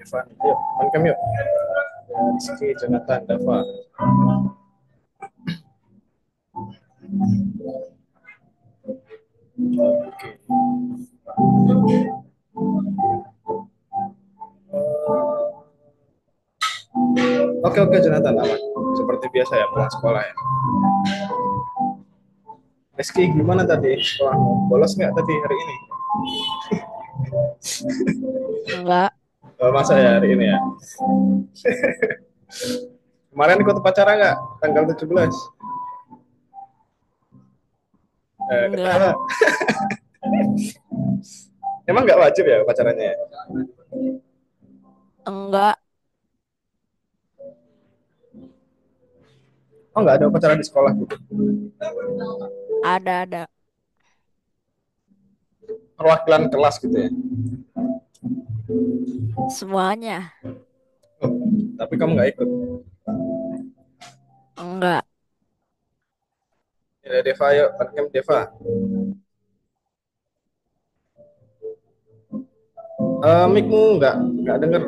Deva, yuk, on yuk. Rizky, Jonathan, Dava. Oke. Oke, Jonathan, aman. Seperti biasa ya, pulang sekolah ya. Rizky, gimana tadi sekolahmu? Bolos nggak tadi hari ini? Enggak, Oh, masa ya hari ini ya? Kemarin ikut upacara nggak? Tanggal 17. enggak, Ketawa. Emang nggak wajib ya upacaranya ya? enggak, Oh, nggak ada upacara di sekolah gitu? ada. Perwakilan kelas gitu ya? Semuanya, Oh, tapi kamu nggak ikut. enggak. Ya, Deva, yuk, on Deva. Mic-mu nggak denger.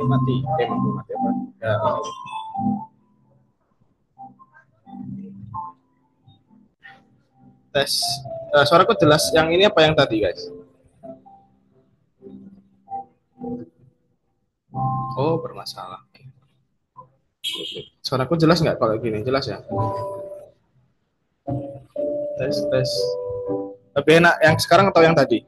Mati. Mati apa? Ya, tes. Suaraku jelas. Yang ini apa yang tadi, guys? Oh, bermasalah. Suaraku jelas nggak kalau gini? Jelas ya? Tes. Lebih enak yang sekarang atau yang tadi?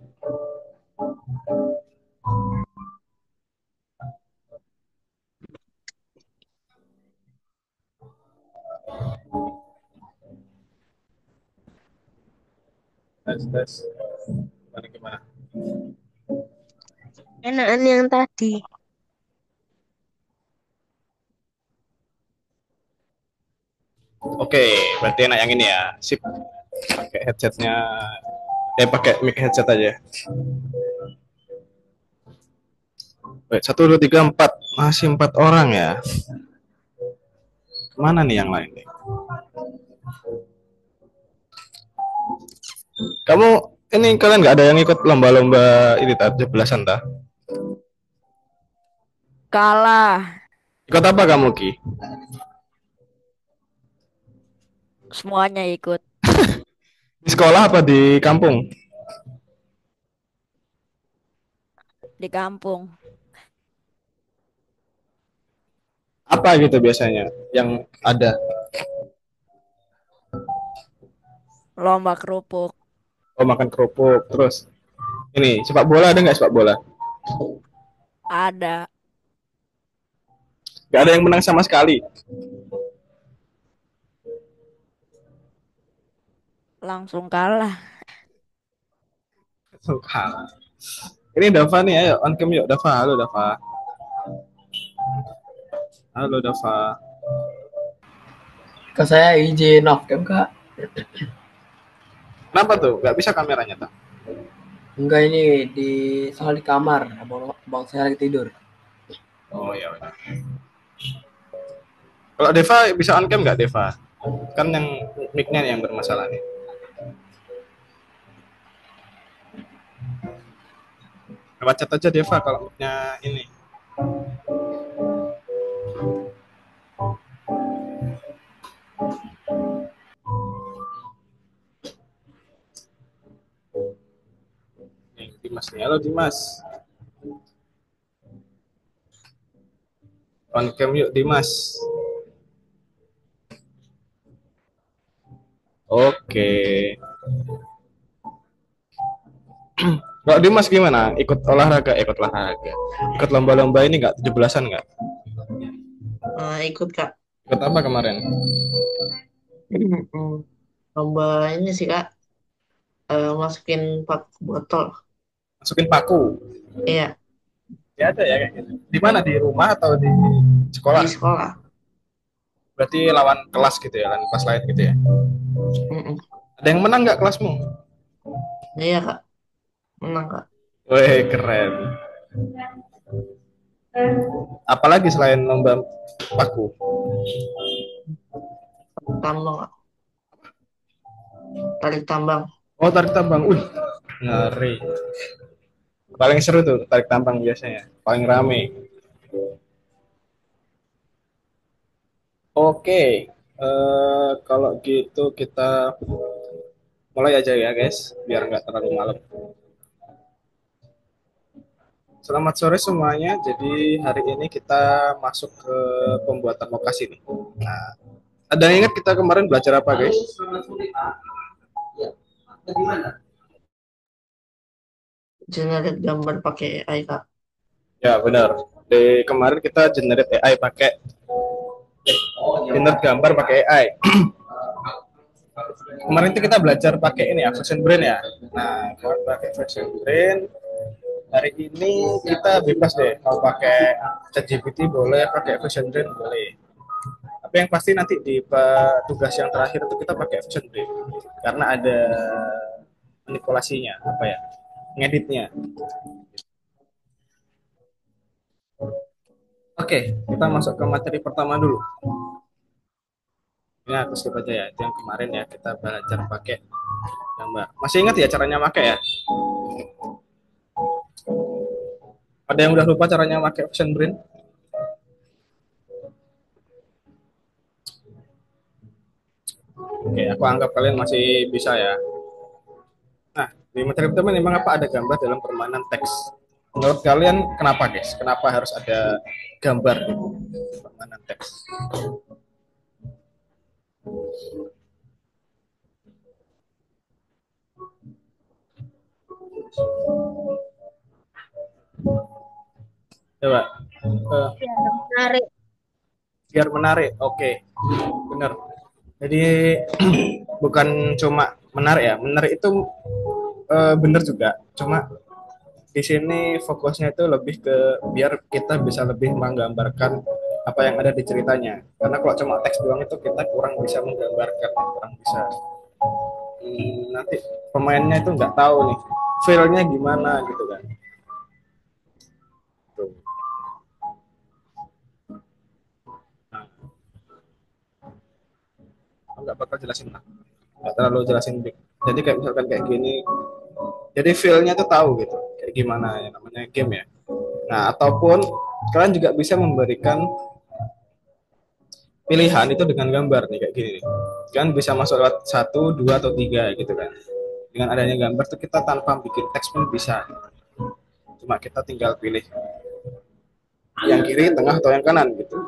Tes. Gimana? Enakan yang tadi. Oke, berarti enak yang ini ya. Sip. Pakai headsetnya. Pakai mic headset aja. Baik, 1, 2, 3, 4. Masih 4 orang ya. Mana nih yang lain nih? Kamu ini kalian nggak ada yang ikut lomba-lomba ini tak 17-an tak? Kalah, Ikut apa kamu Ki? semuanya ikut Di sekolah apa di kampung? di kampung. Apa gitu biasanya yang ada? Lomba kerupuk, Oh, makan kerupuk. Terus ini sepak bola, ada nggak sepak bola? ada. Nggak ada yang menang sama sekali. Langsung kalah. Kalah. Ini Dava nih, ayo on cam yuk Dava. Halo Dava. Halo Dava. Ke saya izin off cam kak. Kenapa tuh? Nggak bisa kameranya tuh? Enggak, ini di soal di kamar. Abang saya lagi tidur. Oh ya udah. Kalau Deva bisa on cam nggak Deva? Kan yang mic-nya yang bermasalah nih. Lewat chat aja Deva kalau mic-nya ini. Nih, Dimas nih. Halo Dimas. On cam yuk Dimas. Oke. Kalau Dimas gimana? Ikut olahraga, ikut olahraga. Ikut lomba-lomba ini nggak? 17-an nggak? Ikut kak. Ikut apa kemarin? Lomba ini sih kak. Masukin paku botol. Masukin paku. Iya, Ya ada ya kayak gitu. Di mana? Di rumah atau di di sekolah? sekolah. Berarti lawan kelas gitu ya, lawan kelas lain gitu ya. Mm-mm. Ada yang menang nggak kelasmu? Iya kak, menang kak. Wih, keren. Apalagi selain lomba paku? Tambang kak. Tarik tambang. Oh, tarik tambang. Ngeri. Paling seru tuh tarik tambang biasanya, paling rame. Oke, kalau gitu kita mulai aja ya guys, biar nggak terlalu malam. Selamat sore semuanya. Jadi hari ini kita masuk ke pembuatan lokasi nih. Nah, ada yang ingat kita kemarin belajar apa guys? Generate gambar pakai AI, Kak. Ya benar. Di kemarin kita generate AI pakai generate gambar pakai AI. Kemarin itu kita belajar pakai ini ya, Vision Brain ya. Nah, kalau pakai Vision Brain, hari ini kita bebas deh, mau pakai ChatGPT boleh, pakai Vision Brain boleh. Tapi yang pasti nanti di tugas yang terakhir itu kita pakai Vision Brain, karena ada manipulasinya, apa ya, ngeditnya. Oke, kita masuk ke materi pertama dulu. Ya, aku skip aja ya. Itu yang kemarin ya kita belajar pakai gambar. Masih ingat ya caranya pakai ya? Ada yang udah lupa caranya pakai Vision Brain? Oke, aku anggap kalian masih bisa ya. Nah, di materi pertama memang apa ada gambar dalam permainan teks. Menurut kalian kenapa guys? Kenapa harus ada gambar di permainan teks? Coba. Menarik. Biar menarik. Oke. Benar. Jadi bukan cuma menarik ya. Menarik itu benar juga. Cuma di sini fokusnya itu lebih ke biar kita bisa lebih menggambarkan apa yang ada di ceritanya. Karena kalau cuma teks doang itu kita kurang bisa menggambarkan, kurang bisa. Nanti pemainnya itu nggak tahu nih feel-nya gimana gitu kan. Tuh. Nah, nggak bakal jelasin lah, nggak terlalu jelasin. Jadi kayak misalkan kayak gini, jadi feel-nya tuh tahu gitu kayak gimana ya, namanya game ya. Nah, ataupun kalian juga bisa memberikan pilihan itu dengan gambar nih kayak gini nih. Kan bisa masuk lewat 1, 2 atau 3 gitu kan. Dengan adanya gambar tuh kita tanpa bikin teks pun bisa. Cuma kita tinggal pilih yang kiri, tengah atau yang kanan gitu.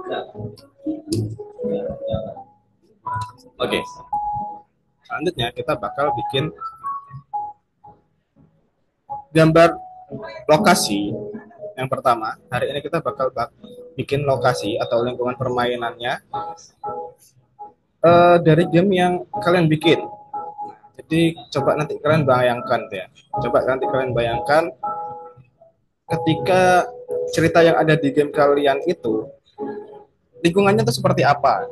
Oke. Selanjutnya kita bakal bikin gambar lokasi. Yang pertama, hari ini kita bakal bikin lokasi atau lingkungan permainannya dari game yang kalian bikin. Jadi coba nanti kalian bayangkan ya. Coba nanti kalian bayangkan ketika cerita yang ada di game kalian itu lingkungannya itu seperti apa.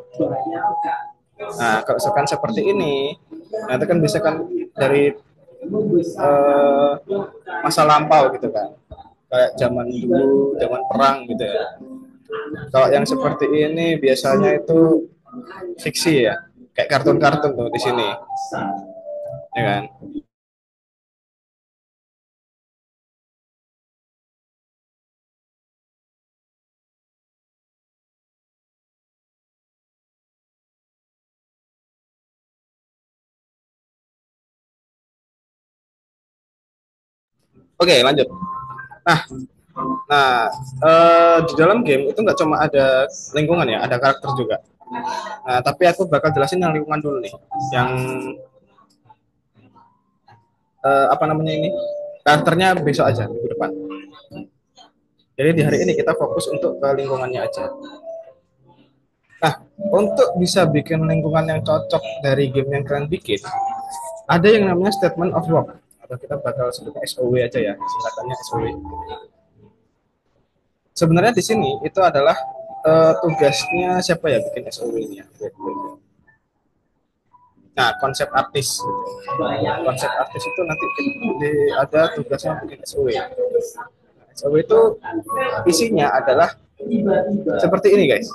Nah, kalau misalkan seperti ini, nanti kan bisa kan dari masa lampau gitu kan. Kayak zaman dulu, zaman perang gitu ya. Kalau yang seperti ini biasanya itu fiksi ya, kayak kartun-kartun tuh di sini, ya kan? Oke, lanjut. Nah, di dalam game itu nggak cuma ada lingkungan ya, ada karakter juga. Nah, tapi aku bakal jelasin yang lingkungan dulu nih, yang apa namanya ini, karakternya besok aja minggu depan. Jadi di hari ini kita fokus untuk ke lingkungannya aja. Nah, untuk bisa bikin lingkungan yang cocok dari game yang kalian bikin, ada yang namanya statement of work, atau kita bakal sebut SOW aja ya, singkatannya SOW. Sebenarnya di sini itu adalah tugasnya siapa ya bikin SOW-nya. Nah, konsep artis. Konsep artis itu nanti ada tugasnya bikin SOW. SOW itu isinya adalah seperti ini guys.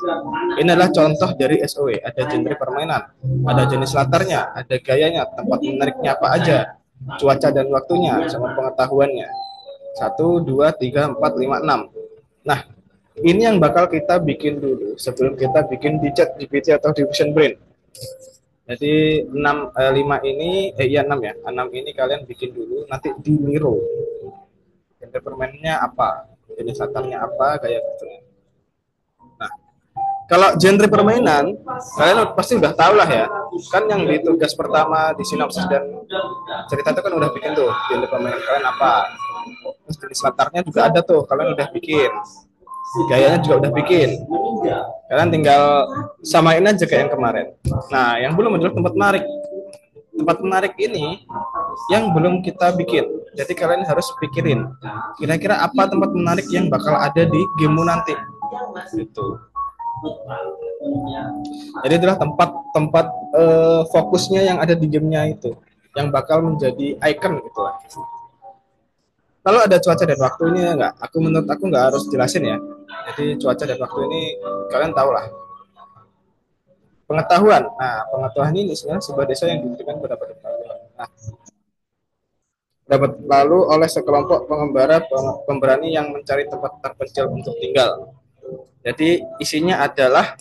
Ini adalah contoh dari SOW. Ada genre permainan, ada jenis latarnya, ada gayanya, tempat menariknya apa aja, cuaca dan waktunya, sama pengetahuannya. 1, 2, 3, 4, 5, 6. Nah, ini yang bakal kita bikin dulu sebelum kita bikin di ChatGPT atau di Vision Brain. Jadi 5 ini, iya 6 ya. 6 ini kalian bikin dulu, nanti di Miro. Genre permainnya apa? Jenis latarnya apa? Kayak gitu. Nah, kalau genre permainan, kalian pasti udah tahu lah ya. Kan yang di tugas pertama di sinopsis dan cerita itu kan udah bikin tuh genre permainan kalian apa. Terus jenis latarnya juga ada tuh, kalian udah bikin. Gayanya juga udah bikin. Kalian tinggal samain aja kayak yang kemarin. Nah, yang belum adalah tempat menarik. Tempat menarik ini yang belum kita bikin. Jadi kalian harus pikirin kira-kira apa tempat menarik yang bakal ada di gamemu nanti. Gitu. Jadi itulah tempat-tempat fokusnya yang ada di gamenya itu, yang bakal menjadi icon gitu lah. Kalau ada cuaca dan waktu ini enggak, menurut aku nggak harus jelasin ya. Jadi cuaca dan waktu ini kalian tahu lah. Pengetahuan. Nah, pengetahuan ini sebenarnya sebuah desa yang diberikan pada pengetahuan. Nah, dapat lalu oleh sekelompok pengembara pemberani yang mencari tempat terpencil untuk tinggal. Jadi isinya adalah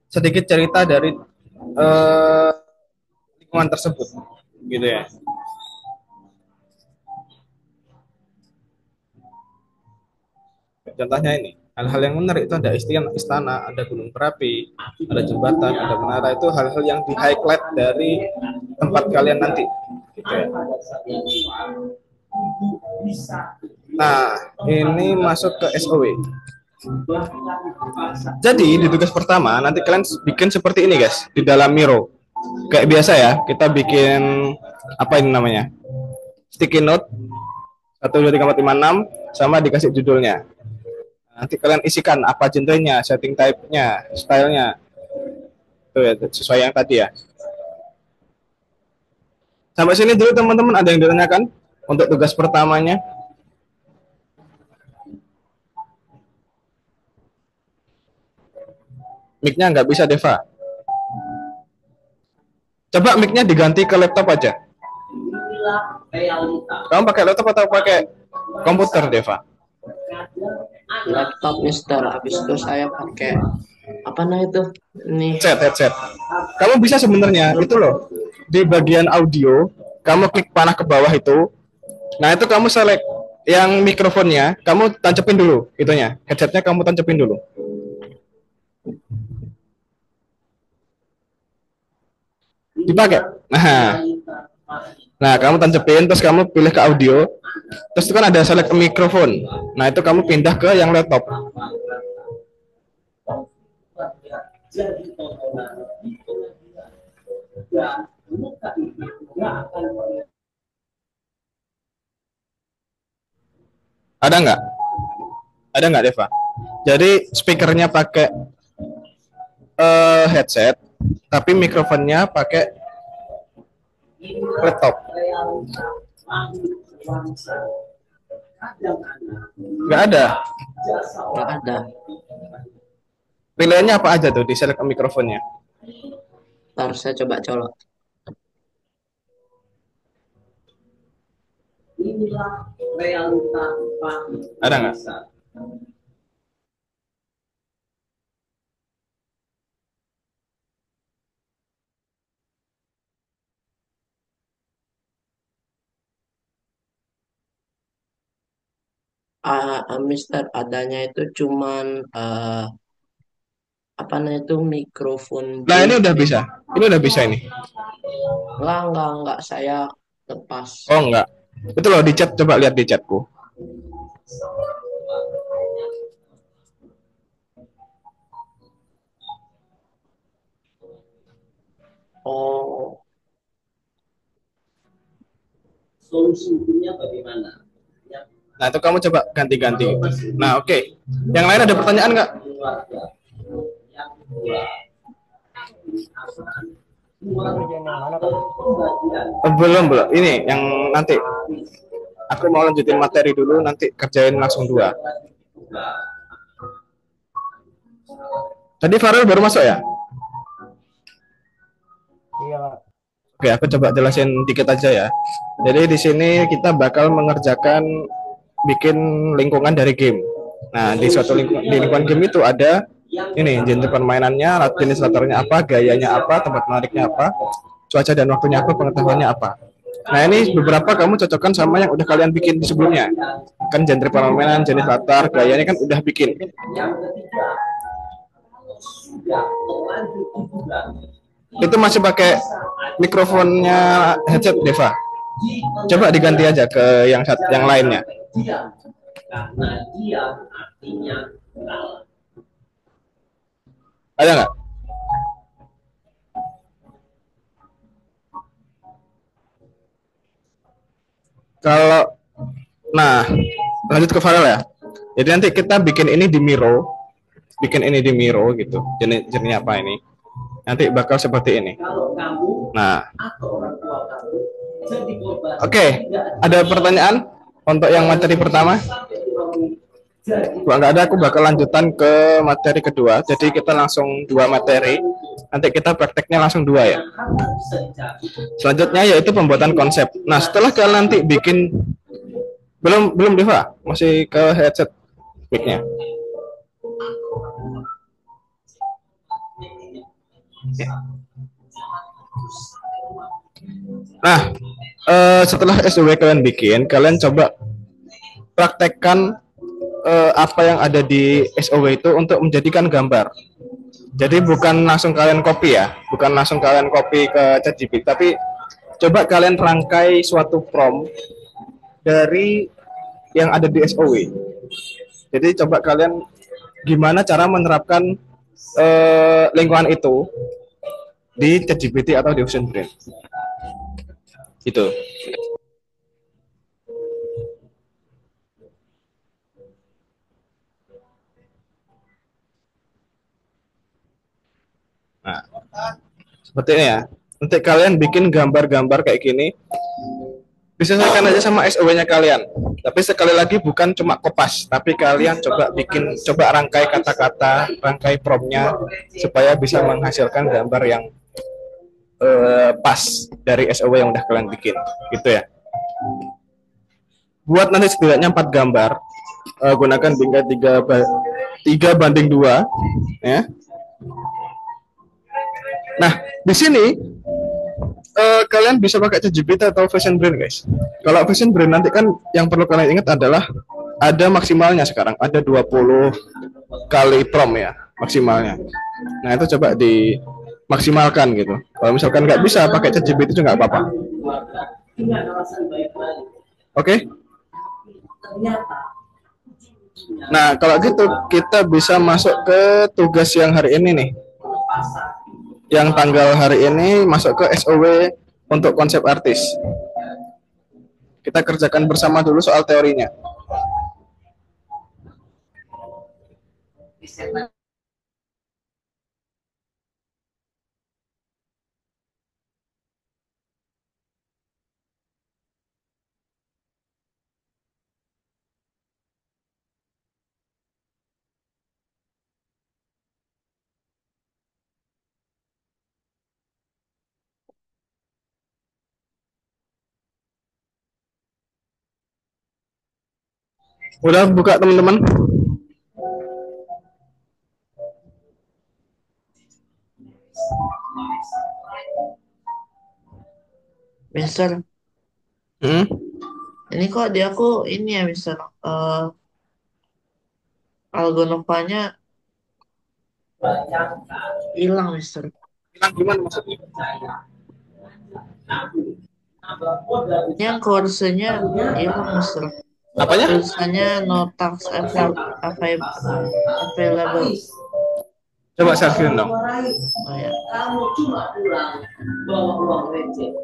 sedikit cerita dari lingkungan tersebut, gitu ya. Contohnya ini, hal-hal yang menarik itu ada istana, ada gunung berapi, ada jembatan, ada menara, itu hal-hal yang di highlight dari tempat kalian nanti. Gitu ya. Nah, ini masuk ke SOW. Jadi di tugas pertama nanti kalian bikin seperti ini guys, di dalam Miro. Kayak biasa ya, kita bikin apa ini namanya? Sticky note 1, 2, 3, 4, 5, 6 sama dikasih judulnya. Nanti kalian isikan apa genrenya, setting type-nya, stylenya. Tuh ya, sesuai yang tadi ya. Sampai sini dulu teman-teman, ada yang ditanyakan untuk tugas pertamanya? Mic-nya nggak bisa, Deva. Coba mic-nya diganti ke laptop aja. Kamu pakai laptop atau pakai komputer, Deva? Laptop, Mister. Habis itu saya pakai apa nah itu? Nih. Headset. Kamu bisa sebenarnya itu loh. Di bagian audio, kamu klik panah ke bawah itu. Nah, itu kamu select yang mikrofonnya, kamu tancepin dulu itunya. Headsetnya kamu tancepin dulu. Dipakai. Nah, kamu tancepin, terus kamu pilih ke audio, terus itu kan ada select mikrofon. Nah, itu kamu pindah ke yang laptop. Ada nggak? Ada nggak, Deva? Jadi speakernya pakai headset, tapi mikrofonnya pakai laptop. Nggak ada. Nggak ada. Pilihannya apa aja tuh di select mikrofonnya? Ntar saya coba colok. Ada nggak? Mister, adanya itu cuman apa namanya itu mikrofon. Nah, ini udah bisa. Ini udah bisa ini. Enggak, saya lepas. Oh, enggak. Itu loh di chat, coba lihat di chatku. Oh. Solusi hukumnya bagaimana? Nah, itu kamu coba ganti-ganti. Nah, oke. Yang lain ada pertanyaan nggak? Belum. Ini yang nanti. Aku mau lanjutin materi dulu, nanti kerjain langsung 2. Tadi Farel baru masuk ya? Iya, Pak. Oke, aku coba jelasin dikit aja ya. Jadi di sini kita bakal mengerjakan bikin lingkungan dari game. Nah, di suatu lingkungan game itu ada ini genre permainannya, administratornya apa, gayanya apa, tempat menariknya apa, cuaca dan waktunya apa, pengetahuannya apa. Nah, ini beberapa kamu cocokkan sama yang udah kalian bikin di sebelumnya. Kan genre permainan, jenis latar, gayanya kan udah bikin. Itu masih pakai mikrofonnya headset Deva. Coba diganti aja ke yang lainnya. Karena dia artinya kalah. Ada nggak? Kalau nah lanjut ke Farel ya. Jadi nanti kita bikin ini di Miro gitu. Jenis apa ini? Nanti bakal seperti ini. Nah, oke. Ada pertanyaan untuk yang materi pertama? Kalau nggak ada, aku bakal lanjutan ke materi kedua. Jadi kita langsung 2 materi. Nanti kita prakteknya langsung 2 ya. Selanjutnya yaitu pembuatan konsep. Nah, setelah kalian nanti bikin belum Deva, masih ke headset mic-nya. Nah, setelah SOW kalian bikin, kalian coba praktekkan apa yang ada di SOW itu untuk menjadikan gambar. Jadi bukan langsung kalian copy ya, bukan langsung kalian copy ke ChatGPT, tapi coba kalian rangkai suatu prompt dari yang ada di SOW. Jadi coba kalian gimana cara menerapkan lingkungan itu di ChatGPT atau di OceanBrain. Itu. Nah, seperti ini ya. Nanti kalian bikin gambar-gambar kayak gini, disesuaikan aja sama SOW-nya kalian. Tapi sekali lagi bukan cuma kopas, tapi kalian coba rangkai kata-kata, rangkai prompt-nya supaya bisa menghasilkan gambar yang pas dari SOW yang udah kalian bikin, gitu ya. Buat nanti setidaknya 4 gambar, gunakan bingkai 3:2, ya. Nah, di sini kalian bisa pakai ChatGPT atau Vision Brain, guys. Kalau Vision Brain nanti kan yang perlu kalian ingat adalah ada maksimalnya sekarang, ada 20 kali prompt ya maksimalnya. Nah, itu coba dimaksimalkan gitu. Kalau misalkan nggak bisa pakai ChatGPT itu nggak apa-apa. Oke? Nah, kalau gitu kita bisa masuk ke tugas yang hari ini nih. Yang tanggal hari ini masuk ke SOW untuk konsep artis. Kita kerjakan bersama dulu soal teorinya. Udah buka teman-teman? Mister, ini kok di aku ini ya, Mister. Algonovanya hilang, Mister. Hilang gimana maksudnya? Ini yang kursenya hilang, Mister. Apanya? Tulisannya no tax available. Coba share screen dong. Oh ya. Kamu cuma pulang bawa uang receh.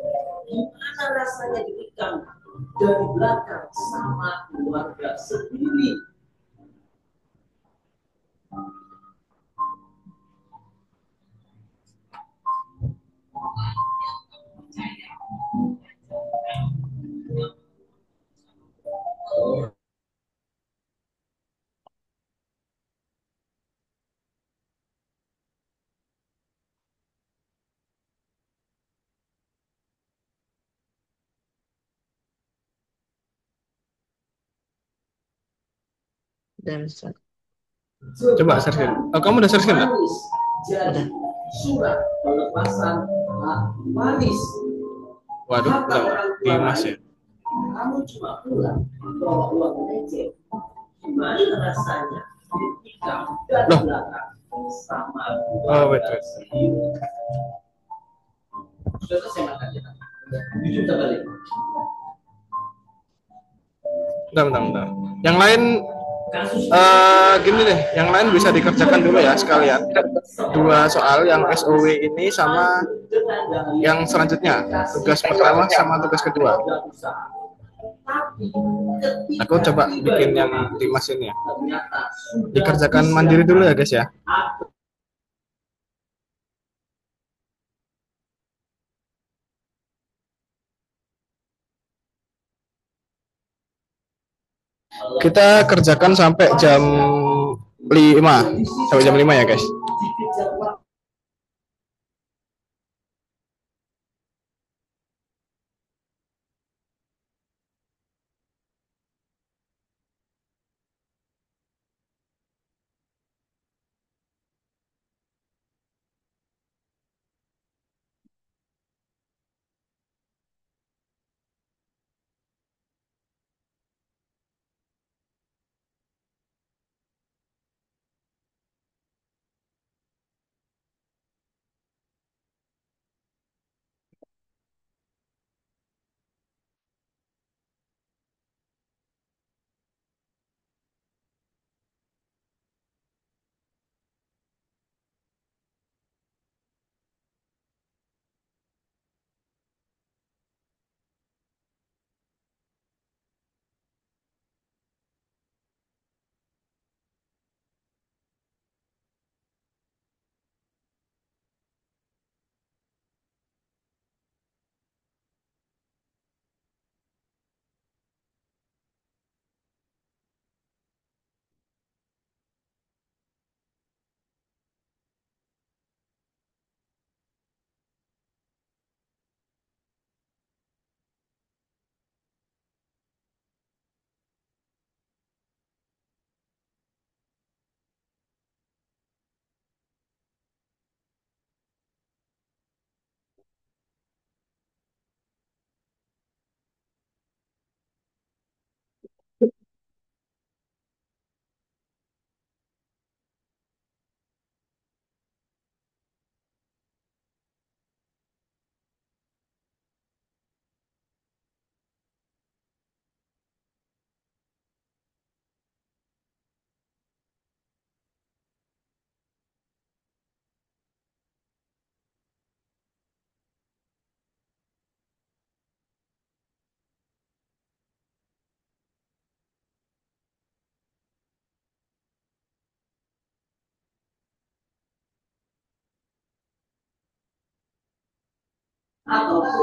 Gimana rasanya diikat dari belakang sama keluarga sendiri? Dan Ustaz. Coba searching. Oh, kamu udah searching nggak? Udah. Jadi surat pelepasan hak waris. Waduh, Kata bentar. orang tua Dimas ya. lain, kamu cuma pulang bawa uang receh. Gimana rasanya ketika dari Loh. belakang sama Oh, wait, wait. sudah selesai makannya. Jujur tak balik. Bentar, bentar, bentar. Yang lain Kasus gini deh, yang lain bisa dikerjakan dulu ya sekalian. Dua soal yang SOW ini sama yang selanjutnya. Tugas pertama sama tugas kedua. Aku coba bikin yang Dimas ini ya. Dikerjakan mandiri dulu ya guys ya. Kita kerjakan sampai jam 5. Sampai jam 5 ya guys.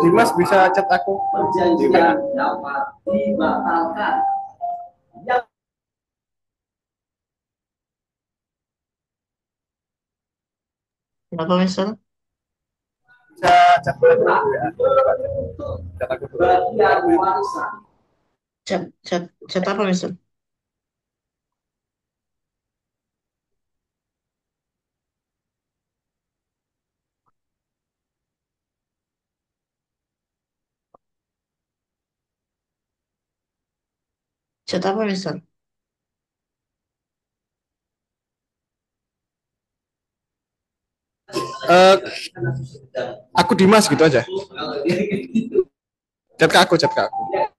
Dimas bisa chat aku. perjanjian dapat dibatalkan. Yang Kenapa misal? Bisa chat aku dulu ya. Chat aku dulu. bagian warisan Chat chat chat apa misal? Chat apa misal? Eh, aku Dimas gitu aja. Chat ke aku, chat ke aku.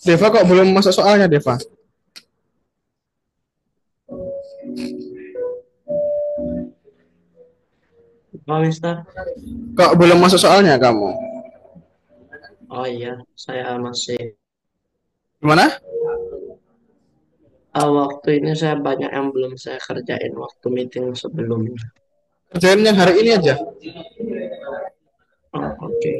Deva kok belum masuk soalnya, Deva? Apa, Mister? Kok belum masuk soalnya kamu? Oh iya, saya masih. Gimana? Waktu ini saya banyak yang belum saya kerjain waktu meeting sebelumnya. Kerjain yang hari ini aja. Oh, oke.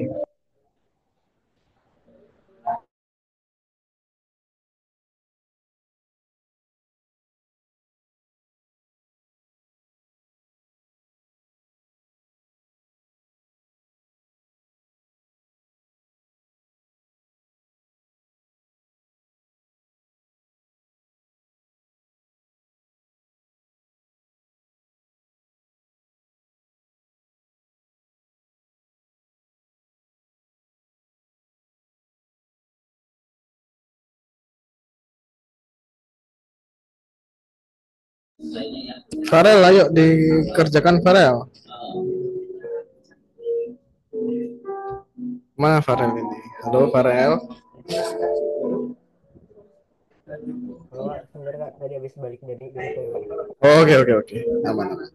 Farel, ayo dikerjakan Farel. Mana Farel ini? Halo Farel. Kalau Kak, sebentar Kak, tadi habis balik dari toilet. Oh, oke oke oke. Aman aman.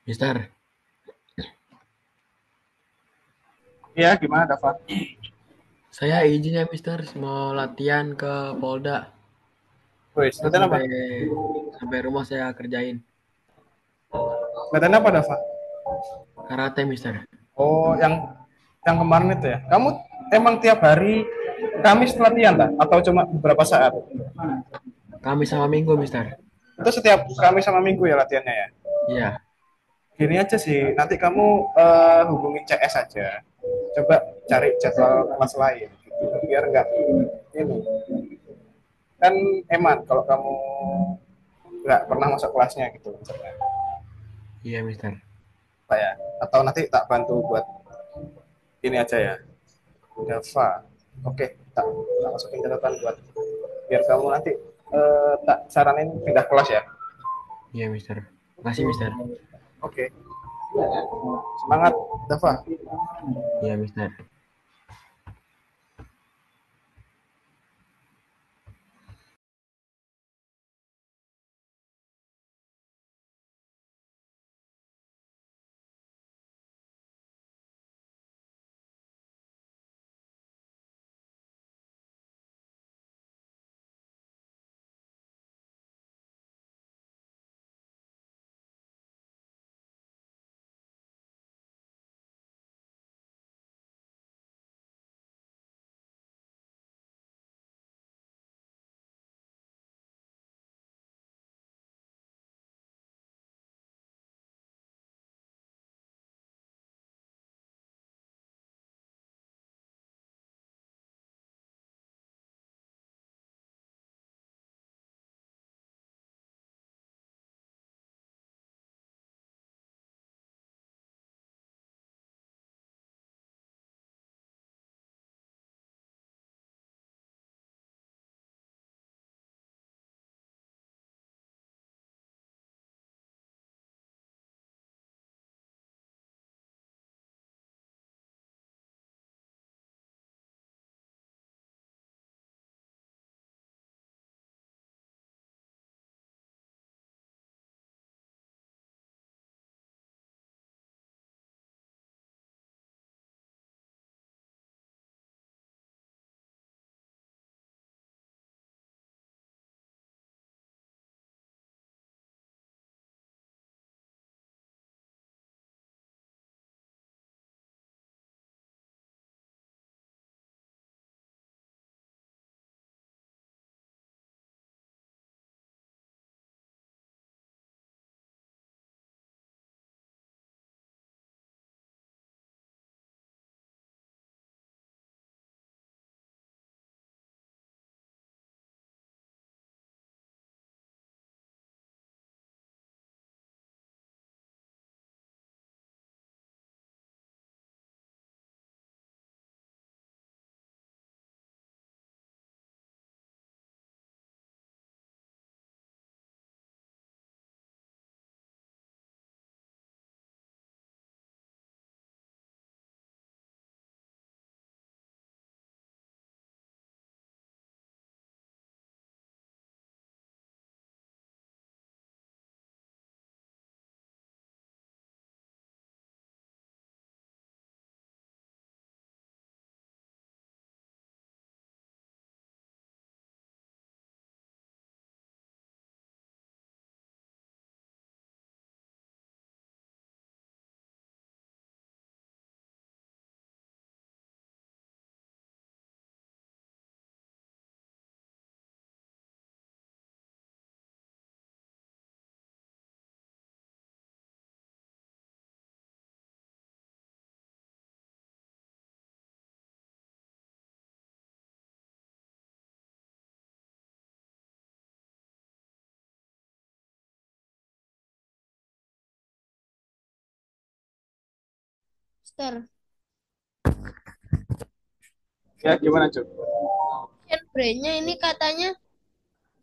Mister, Iya, gimana Dava? Saya izin ya Mister, mau latihan ke Polda. Wes, Ntar latihan apa? sampai rumah saya kerjain. Latihan apa, Dava? Karate Mister. Oh, yang kemarin itu ya. Kamu emang tiap hari Kamis latihan tak? Atau cuma beberapa saat? Kamis sama Minggu Mister. Itu setiap Kamis sama Minggu ya latihannya ya? Iya, Gini aja sih, nanti kamu hubungi CS aja. Coba cari jadwal kelas lain, gitu. Biar nggak ini. Kan eman kalau kamu nggak pernah masuk kelasnya gitu. Misalnya. iya Mister. Apa ya? Atau nanti tak bantu buat ini aja ya. Dava. Oke, tak masukin catatan buat biar kamu nanti tak saranin pindah kelas ya. Iya Mister. Makasih Mister. Oke, semangat Dava. Iya Mister. Mister, Ya gimana Cuk? brandnya ini katanya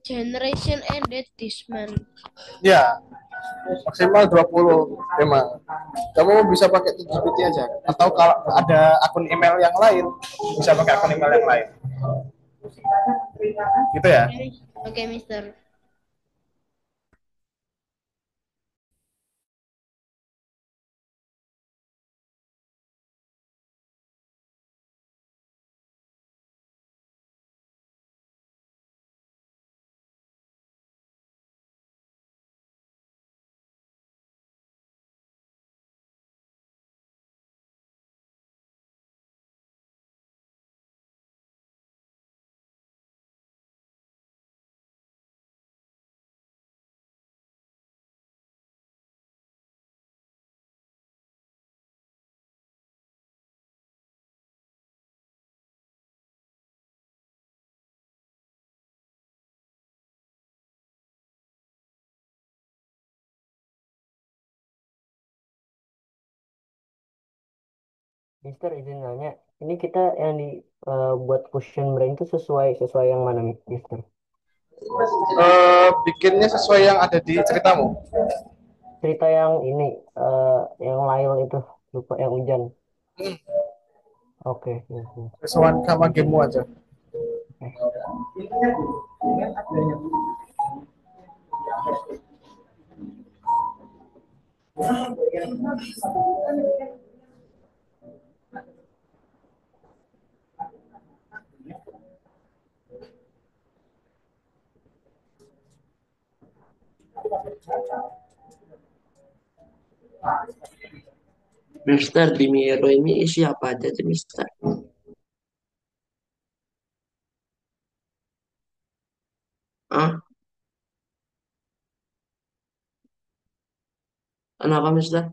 generation ended this month. Ya, maksimal 20 emang. Kamu bisa pakai ChatGPT aja. Atau kalau ada akun email yang lain, bisa pakai akun email yang lain. Gitu ya. Oke, Mister. Mister izin nanya, ini kita yang di buat question brain itu sesuai sesuai yang mana, Mister? Bikinnya sesuai yang ada di ceritamu. Cerita yang ini, yang Lyle itu, lupa yang hujan. Oke, ya, ya. Sesuai sama gamemu aja. Eh, Mister, di Miro ini isi apa aja sih, Mister? Ah, kenapa, Mister?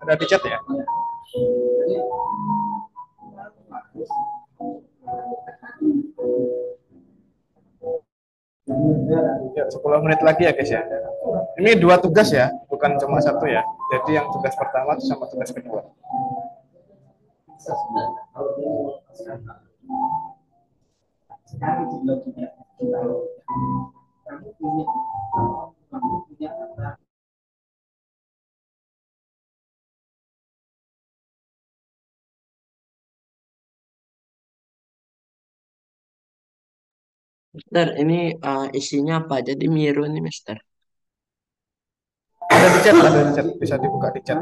Ada di chat ya? Ya, 10 menit lagi ya guys ya. Ini dua tugas ya, bukan cuma satu ya. Jadi yang tugas pertama sama tugas kedua. Mister, ini isinya apa aja di Miro ini, Mister? Ada di chat, ada di chat. Bisa dibuka di chat.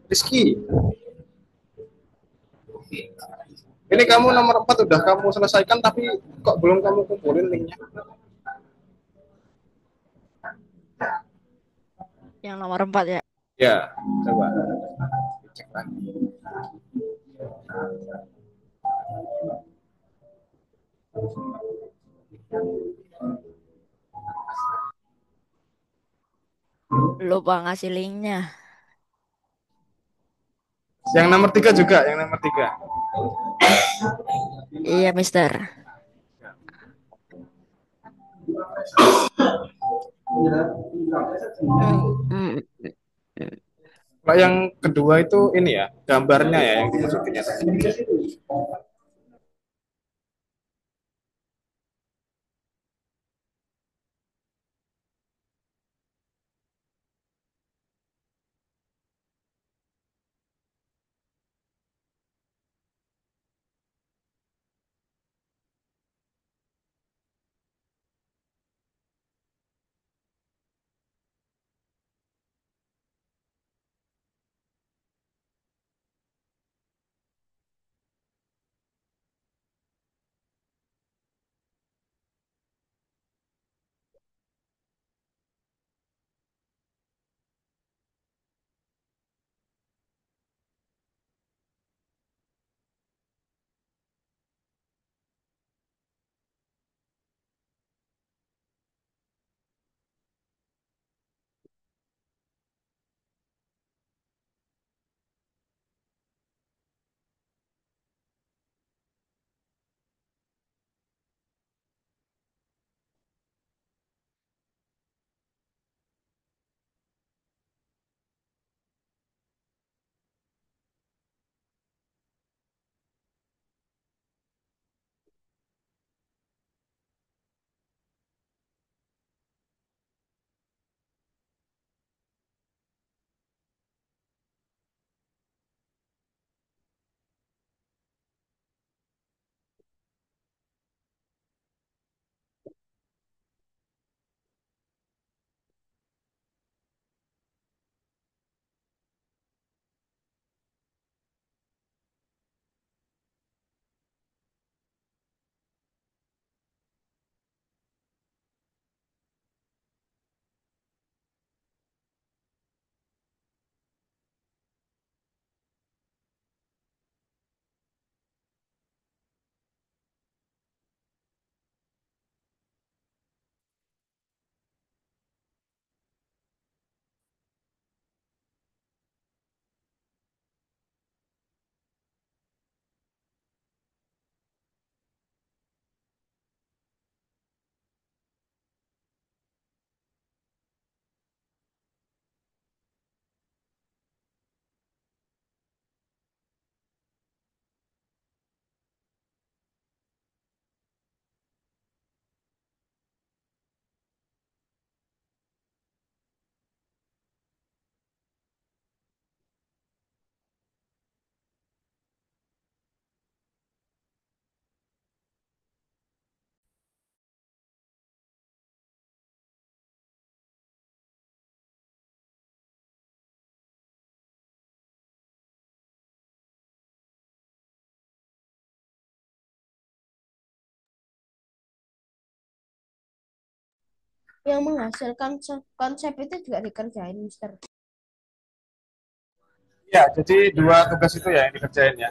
Rizky, ini kamu nomor 4 udah kamu selesaikan tapi kok belum kamu kumpulin linknya? Yang nomor 4 ya. Ya, coba cek lagi. Lupa ngasih linknya. Yang nomor 3 juga, yang nomor 3. Iya, Mister. Hmm, hmm, hmm. Kalau yang kedua itu ini ya, gambarnya ya yang dimasukin ya. yang menghasilkan konsep itu juga dikerjain, Mister. Ya, jadi dua tugas itu ya yang dikerjain ya.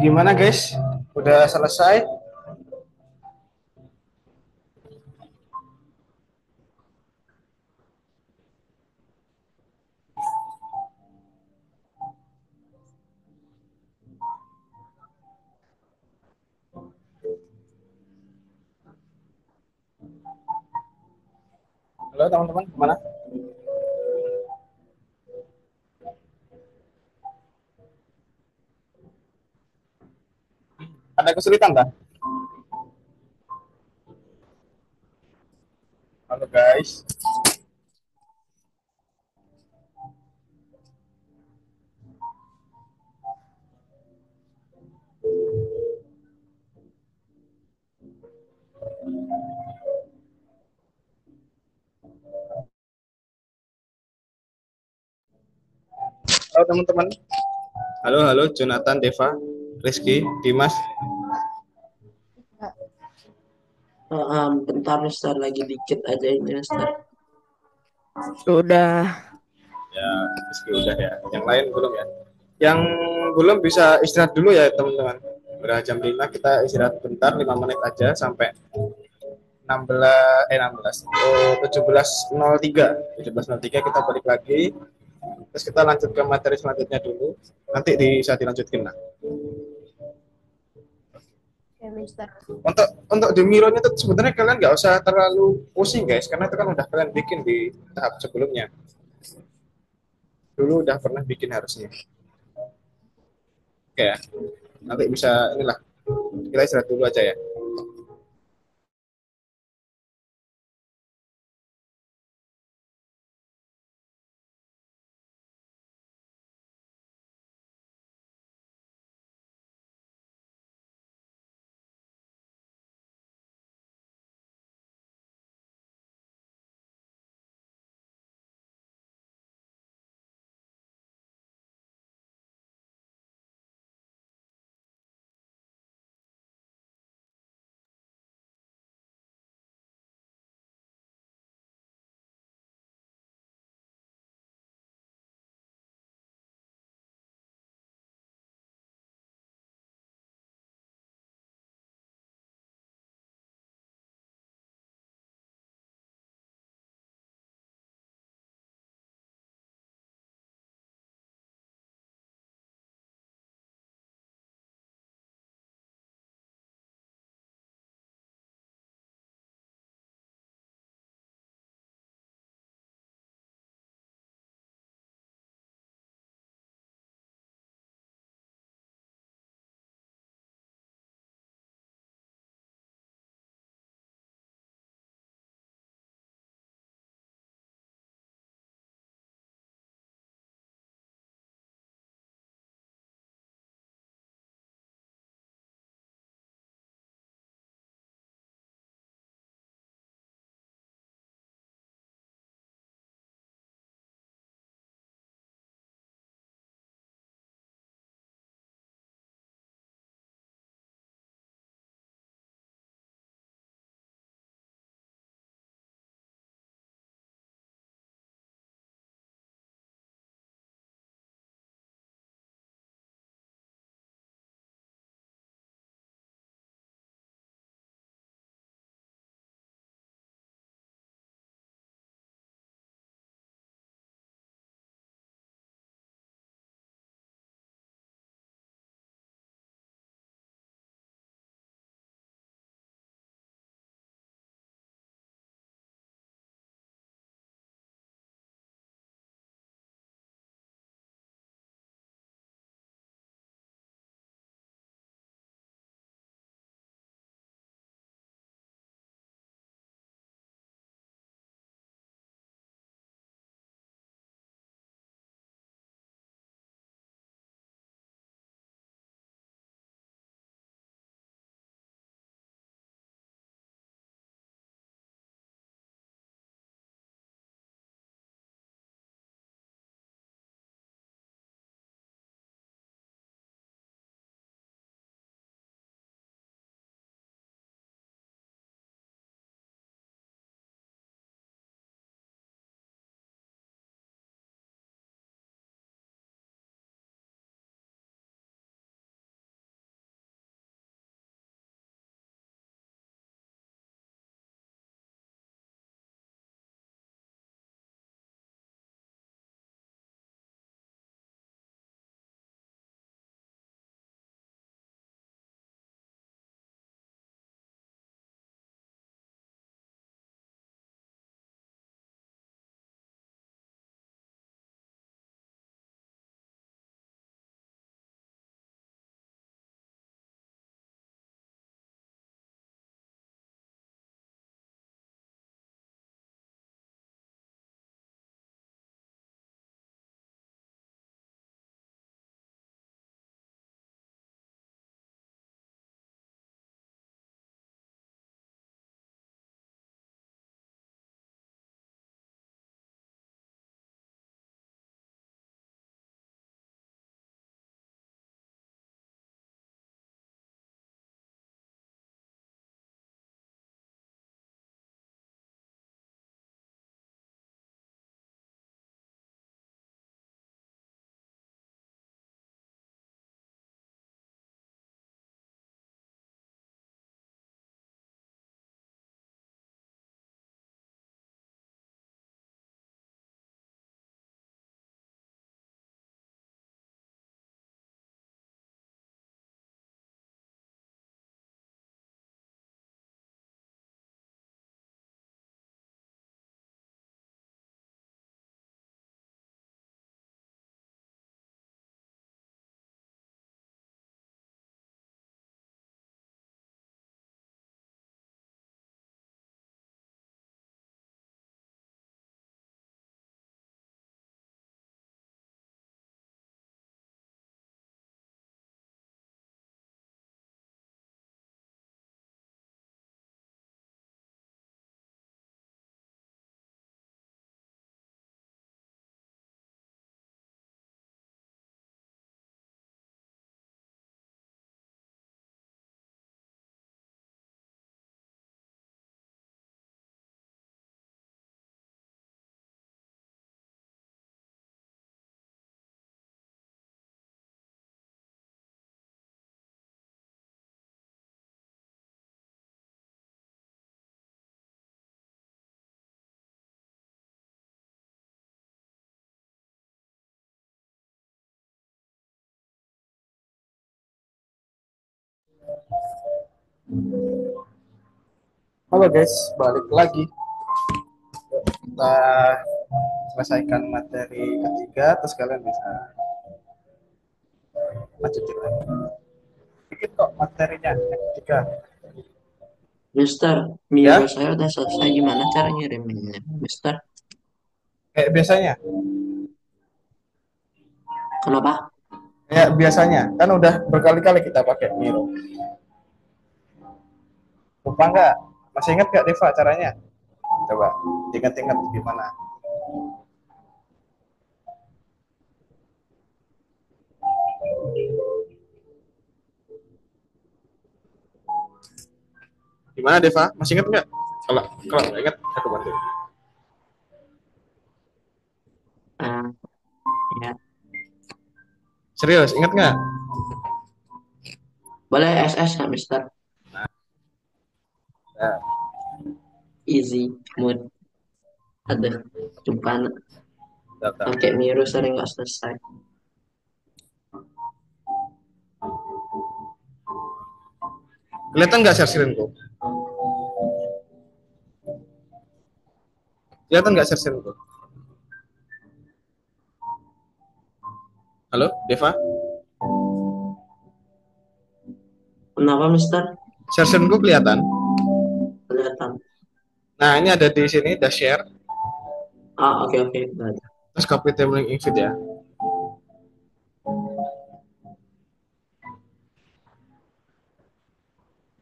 Gimana guys? Udah selesai? Halo teman-teman, gimana? Ada kesulitan tak? Halo guys. Halo teman-teman. Halo, halo Jonathan, Deva, Rizky, Dimas. Bentar Mister, lagi dikit aja ini Mister. Sudah. Ya, Rizky udah ya. Yang lain belum ya. Yang belum bisa istirahat dulu ya teman-teman. Udah jam 5 kita istirahat bentar 5 menit aja sampai 16 17.03 kita balik lagi, terus kita lanjut ke materi selanjutnya dulu, nanti bisa dilanjutkan. Nah, Ya, Mister. untuk di Mironya itu sebenarnya kalian nggak usah terlalu pusing guys, karena itu kan udah kalian bikin di tahap sebelumnya, dulu udah pernah bikin harusnya. Oke ya, nanti bisa inilah, kita istirahat dulu aja ya. Halo guys, balik lagi. Kita selesaikan materi ketiga, terus kalian bisa lanjutin lagi. Dikit kok materinya yang ketiga. Mister, Ya, Miro saya udah selesai. Gimana cara ngiriminnya, Mister? kayak biasanya. Kenapa? Kayak biasanya, kan udah berkali-kali kita pakai Miro. Lupa nggak? Masih ingat nggak Deva caranya? Coba ingat-ingat gimana. Gimana Deva? Masih ingat nggak? Kalau nggak ingat, aku bantu. Ah, ya. Serius, ingat nggak? Boleh SS nggak, Mister? Nah, Easy mood. Ada jumpa daftar. pakai Miro sering nggak selesai. Kelihatan nggak share screen-ku? Kelihatan nggak share screen-ku? Halo, Deva? Kenapa, Mister? Share screen-ku kelihatan? Kelihatan. Nah, ini ada di sini, ada share. Ah, oke. Udah ada. Terus copy link invite ya.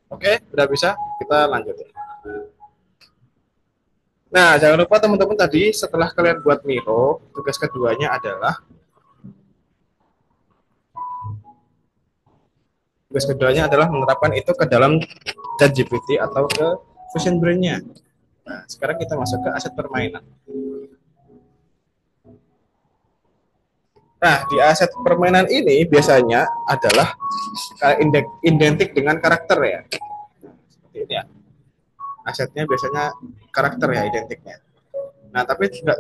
Oke, udah bisa. Kita lanjut. Nah, jangan lupa teman-teman tadi setelah kalian buat Miro, tugas keduanya adalah menerapkan itu ke dalam ChatGPT atau ke Fusion Brain-nya. Nah, sekarang kita masuk ke aset permainan. Nah, di aset permainan ini biasanya adalah identik dengan karakter ya. Seperti ini ya. Asetnya biasanya karakter ya, identiknya. Nah, tapi juga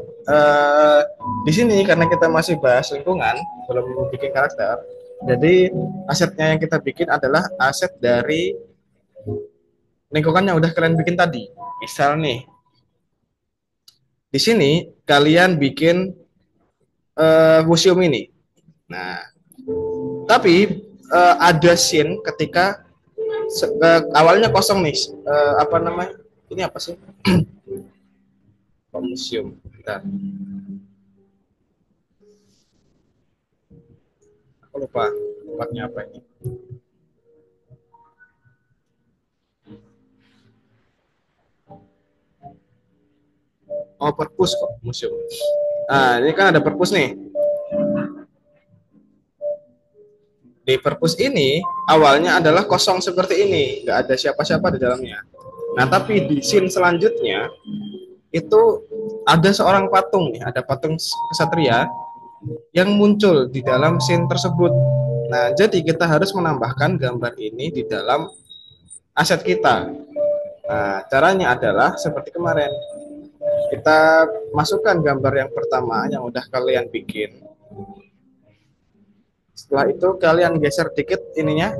di sini karena kita masih bahas lingkungan, belum bikin karakter. Jadi asetnya yang kita bikin adalah aset dari lingkungan yang udah kalian bikin tadi. Misal nih, di sini kalian bikin museum ini. Nah, tapi ada scene ketika awalnya kosong nih. Apa namanya? Ini apa sih? Museum. Nah, aku lupa tempatnya apa ini. Oh, perpus kok museum. Nah, ini kan ada perpus nih. Di perpus ini awalnya adalah kosong seperti ini, nggak ada siapa-siapa di dalamnya. Nah, tapi di scene selanjutnya itu ada seorang patung nih, ada patung kesatria yang muncul di dalam scene tersebut. Nah, jadi kita harus menambahkan gambar ini di dalam aset kita. Nah, caranya adalah seperti kemarin. Kita masukkan gambar yang pertama yang udah kalian bikin. Setelah itu kalian geser dikit ininya,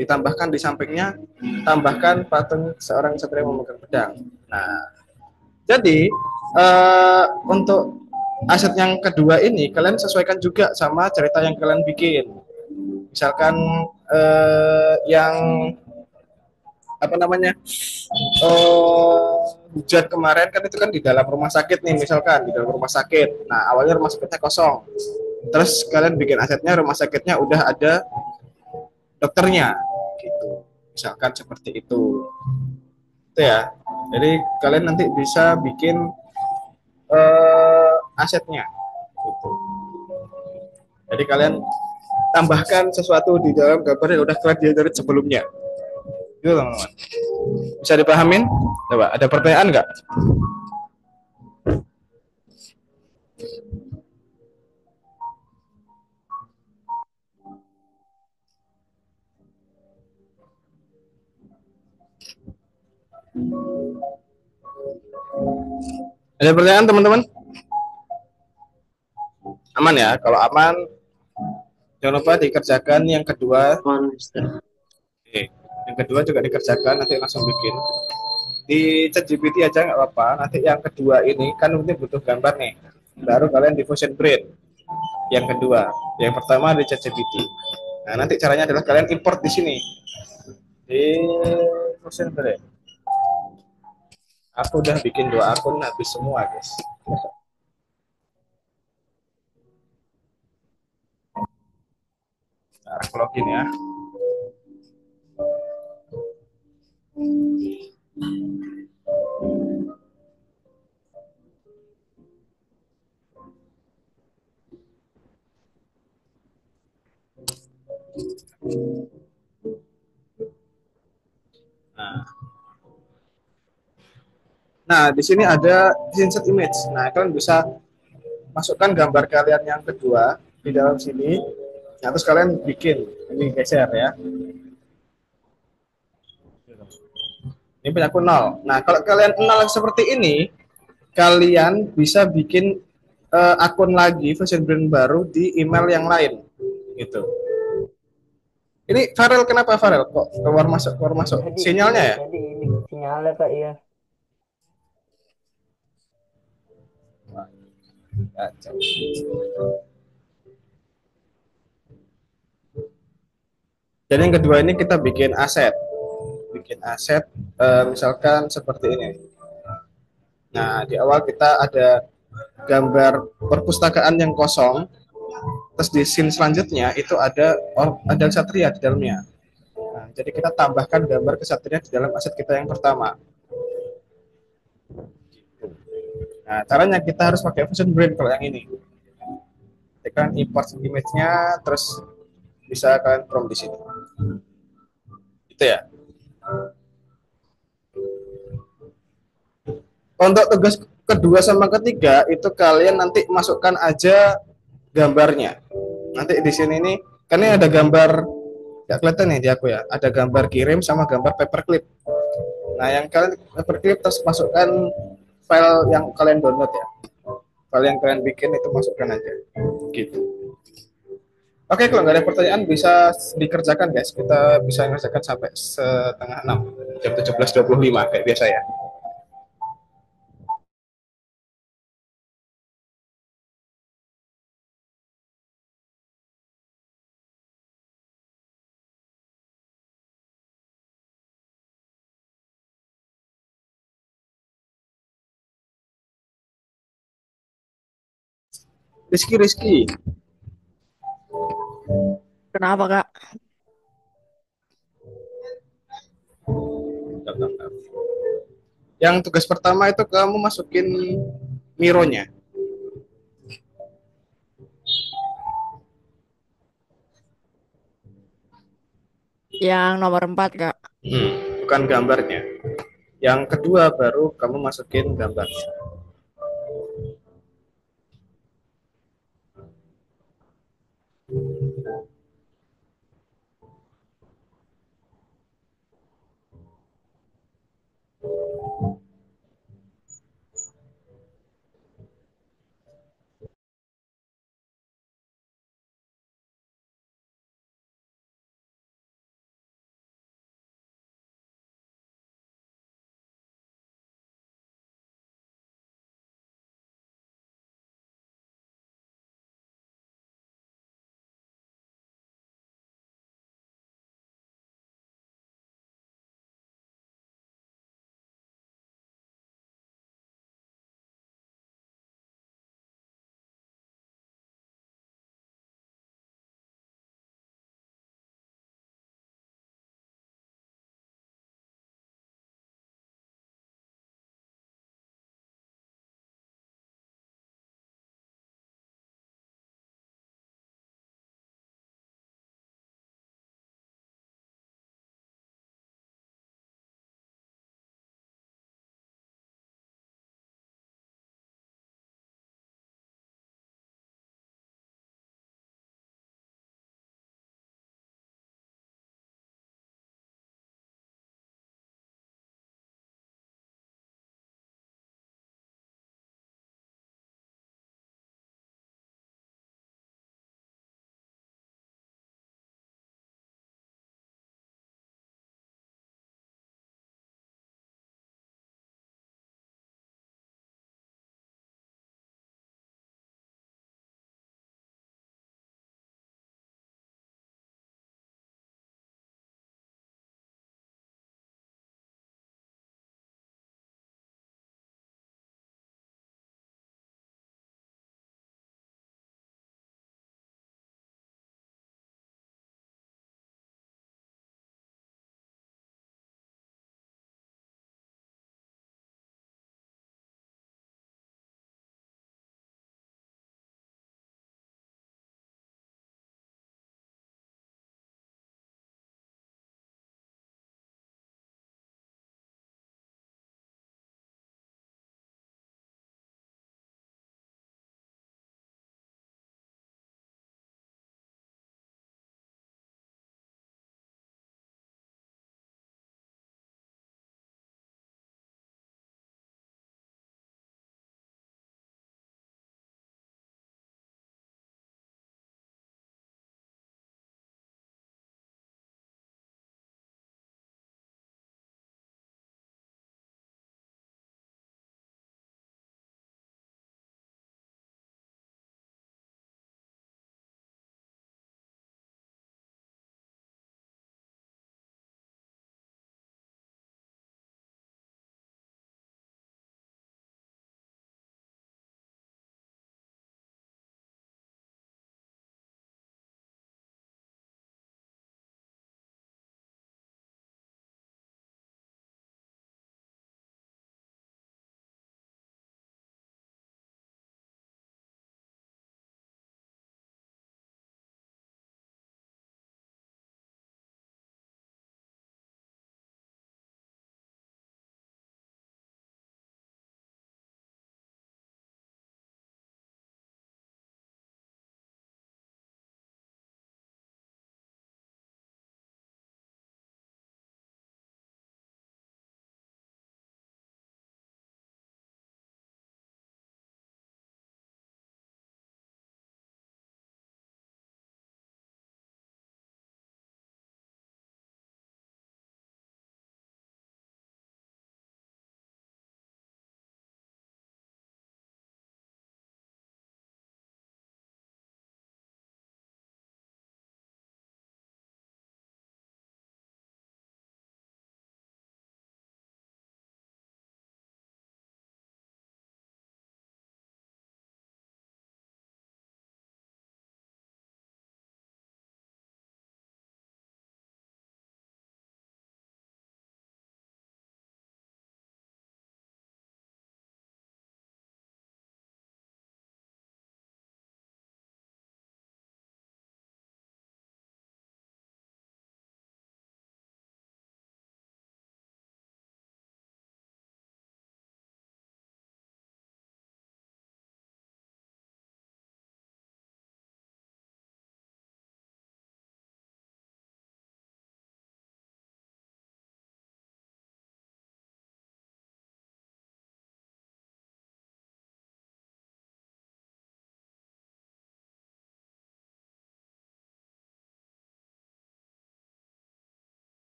ditambahkan di sampingnya, tambahkan patung seorang satria memegang pedang. Nah, jadi untuk aset yang kedua ini kalian sesuaikan juga sama cerita yang kalian bikin. Misalkan yang apa namanya hujan kemarin kan itu kan di dalam rumah sakit nih, misalkan di dalam rumah sakit. Nah, awalnya rumah sakitnya kosong, terus kalian bikin asetnya rumah sakitnya udah ada dokternya gitu, misalkan seperti itu ya. Jadi kalian nanti bisa bikin asetnya gitu. Jadi kalian tambahkan sesuatu di dalam gambar yang udah kalian generate sebelumnya gitu teman-teman. Bisa dipahamin? Coba ada pertanyaan nggak? Ada pertanyaan teman-teman? Aman ya? Kalau aman, jangan lupa dikerjakan yang kedua. Mister. Oke. Yang kedua juga dikerjakan, nanti langsung bikin. Di ChatGPT aja nggak apa-apa. Nanti yang kedua ini kan mungkin butuh gambar nih. Baru kalian di Fusion Brain. Yang kedua, yang pertama di ChatGPT. Nah, nanti caranya adalah kalian import di sini. Di Fusion Brain. Aku udah bikin 2 akun habis semua, guys. Nah, aku login ya. Nah, di sini ada insert image. Nah, kalian bisa masukkan gambar kalian yang kedua di dalam sini. Nah, terus kalian bikin, ini geser ya. Ini punya aku 0. Nah, kalau kalian 0 seperti ini, kalian bisa bikin akun lagi versi brand baru di email yang lain gitu. Ini Farel, kenapa Farel kok keluar masuk Jadi sinyalnya ya? jadi ini sinyalnya Kak ya. Jadi yang kedua ini kita bikin aset, misalkan seperti ini. Nah, di awal kita ada gambar perpustakaan yang kosong, terus di scene selanjutnya itu ada ksatria di dalamnya. Nah, jadi kita tambahkan gambar ksatria di dalam aset kita yang pertama. Nah, caranya kita harus pakai Fusion Brain kalau yang ini. Tekan import image-nya, terus bisa kalian prompt di sini. Itu ya. Untuk tugas kedua sama ketiga itu kalian nanti masukkan aja gambarnya. Nanti di sini nih, kan ini ada gambar, nggak kelihatan nih di aku ya, ada gambar kirim sama gambar paperclip. Nah, yang kalian paperclip terus masukkan file yang kalian download ya, file yang kalian bikin itu masukkan aja, gitu. Oke, kalau nggak ada pertanyaan bisa dikerjakan guys, kita bisa mengerjakan sampai setengah 6, jam 17.25 kayak biasa ya. Rizky. Kenapa, Kak? Yang tugas pertama itu kamu masukin mironya. Yang nomor 4, Kak. Bukan gambarnya. Yang kedua baru kamu masukin gambarnya.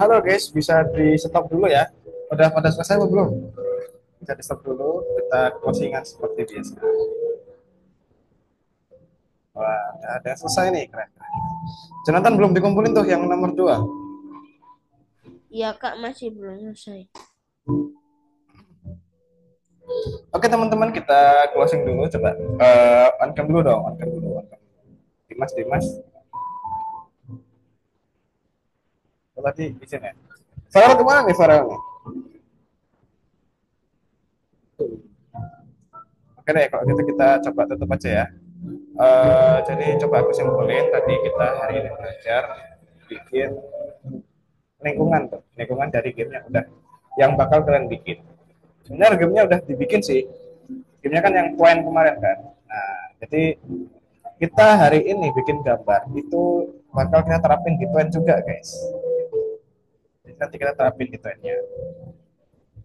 Halo guys, bisa di stop dulu ya. Udah pada selesai atau belum? Bisa di stop dulu, kita closingan seperti biasa. Wah, udah ada yang selesai nih, keren. Jonathan belum dikumpulin tuh yang nomor 2. Iya Kak, masih belum selesai. Oke teman-teman, kita closing dulu. Coba on cam dulu dong, on cam dulu. On cam. Dimas. Oh, tadi izin ya. Farel kemana nih Farel nih? Oke deh, kalau gitu kita coba tutup aja ya. Jadi coba aku simpulin, tadi kita hari ini belajar bikin lingkungan dari game yang udah yang bakal kalian bikin. Sebenarnya gamenya udah dibikin sih, gamenya kan yang poin kemarin kan. Nah, jadi kita hari ini bikin gambar itu bakal kita terapin di poin juga guys. Jadi nanti kita terapin di poinnya.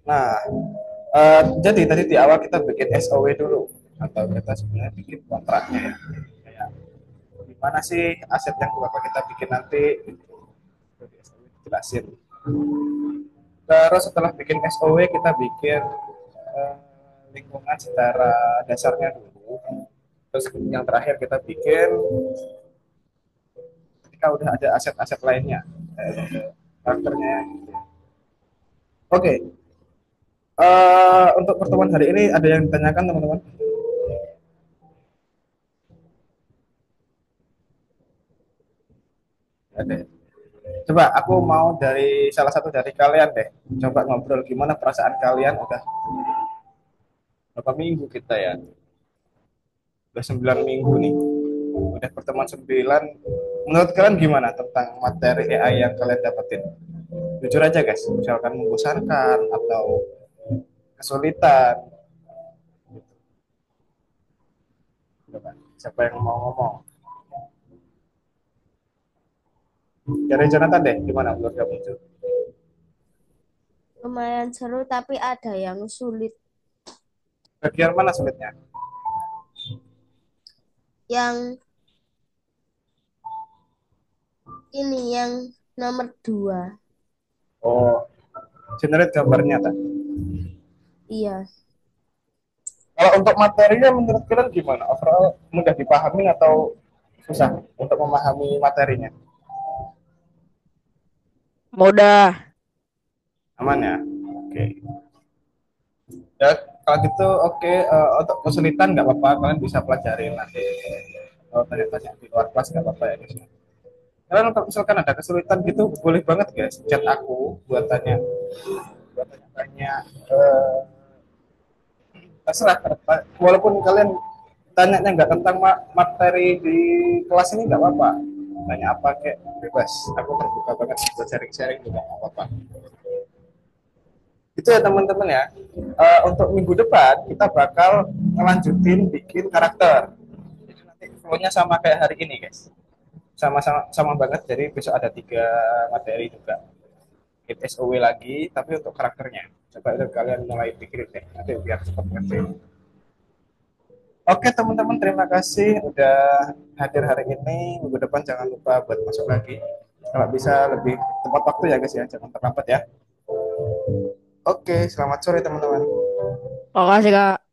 Nah, jadi tadi di awal kita bikin SOW dulu, atau kita sebenarnya bikin kontraknya ya. Kayak gimana sih aset yang bakal kita bikin nanti, jadi SOW dijelasin. Terus setelah bikin SOW kita bikin lingkungan secara dasarnya dulu. Terus yang terakhir kita bikin ketika udah ada aset-aset lainnya, karakternya. Oke. Untuk pertemuan hari ini ada yang ditanyakan teman-teman? Ada. Coba aku mau dari salah satu dari kalian deh. Coba ngobrol gimana perasaan kalian udah berapa minggu kita ya? Udah 9 minggu nih. Udah pertemuan 9. Menurut kalian gimana tentang materi AI yang kalian dapetin? Jujur aja guys, misalkan membosankan atau kesulitan. Coba, siapa yang mau ngomong? Dari Jonathan deh, gimana menurut kamu itu? Lumayan seru tapi ada yang sulit. Bagian mana sulitnya? Yang ini yang nomor 2. Oh, generate gambarnya tak? Iya. Kalau untuk materinya menurut kalian gimana? Overall mudah dipahami atau susah untuk memahami materinya? Mudah. Aman ya? Oke. Ya, kalau gitu oke. Untuk kesulitan nggak apa-apa, kalian bisa pelajarin nanti. Kalau tanya-tanya di luar kelas nggak apa-apa ya guys. Kalian kalau misalkan ada kesulitan gitu, boleh banget guys chat aku buat tanya-tanya. Terserah. Walaupun kalian tanya nggak tentang materi di kelas ini nggak apa-apa. Tanya apa kayak bebas. Aku terbuka banget buat sharing-sharing juga nggak apa-apa. Itu ya teman-teman ya. Untuk minggu depan kita bakal ngelanjutin bikin karakter. Jadi nanti flow-nya sama kayak hari ini guys. Sama banget. Jadi besok ada 3 materi juga. Hit SOW lagi, tapi untuk karakternya. Coba itu kalian mulai pikirin deh. Nanti biar cepat ngerti. Oke teman-teman, terima kasih udah hadir hari ini. Minggu depan jangan lupa buat masuk lagi. Kalau bisa lebih tepat waktu ya guys ya, jangan terlambat ya. Oke, selamat sore teman-teman. Makasih, Kak.